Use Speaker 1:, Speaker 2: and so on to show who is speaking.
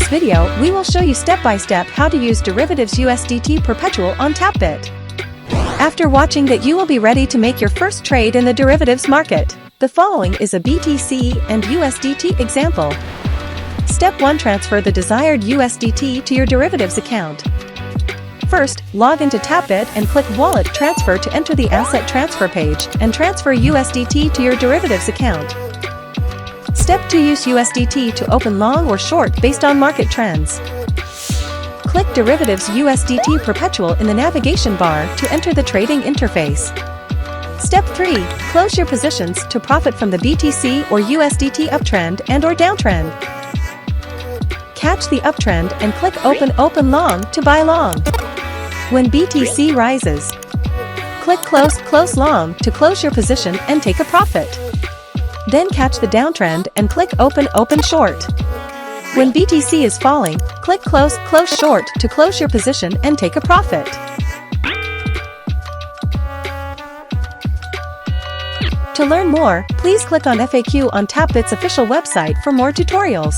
Speaker 1: this video, we will show you step-by-step how to use Derivatives-USDT Perpetual on Tapbit. After watching that, you will be ready to make your first trade in the derivatives market. The following is a BTC and USDT example. Step 1. Transfer the desired USDT to your derivatives account. First, log into Tapbit and click Wallet Transfer to enter the asset transfer page and transfer USDT to your derivatives account. Step 2. Use USDT to open long or short based on market trends. Click Derivatives-USDT Perpetual in the navigation bar to enter the trading interface. Step 3. Close your positions to profit from the BTC or USDT uptrend and/or downtrend. Catch the uptrend and click Open Long to buy long. When BTC rises, click Close Long to close your position and take a profit. Then catch the downtrend and click Open Short. When BTC is falling, click Close Short to close your position and take a profit. To learn more, please click on FAQ on Tapbit's official website for more tutorials.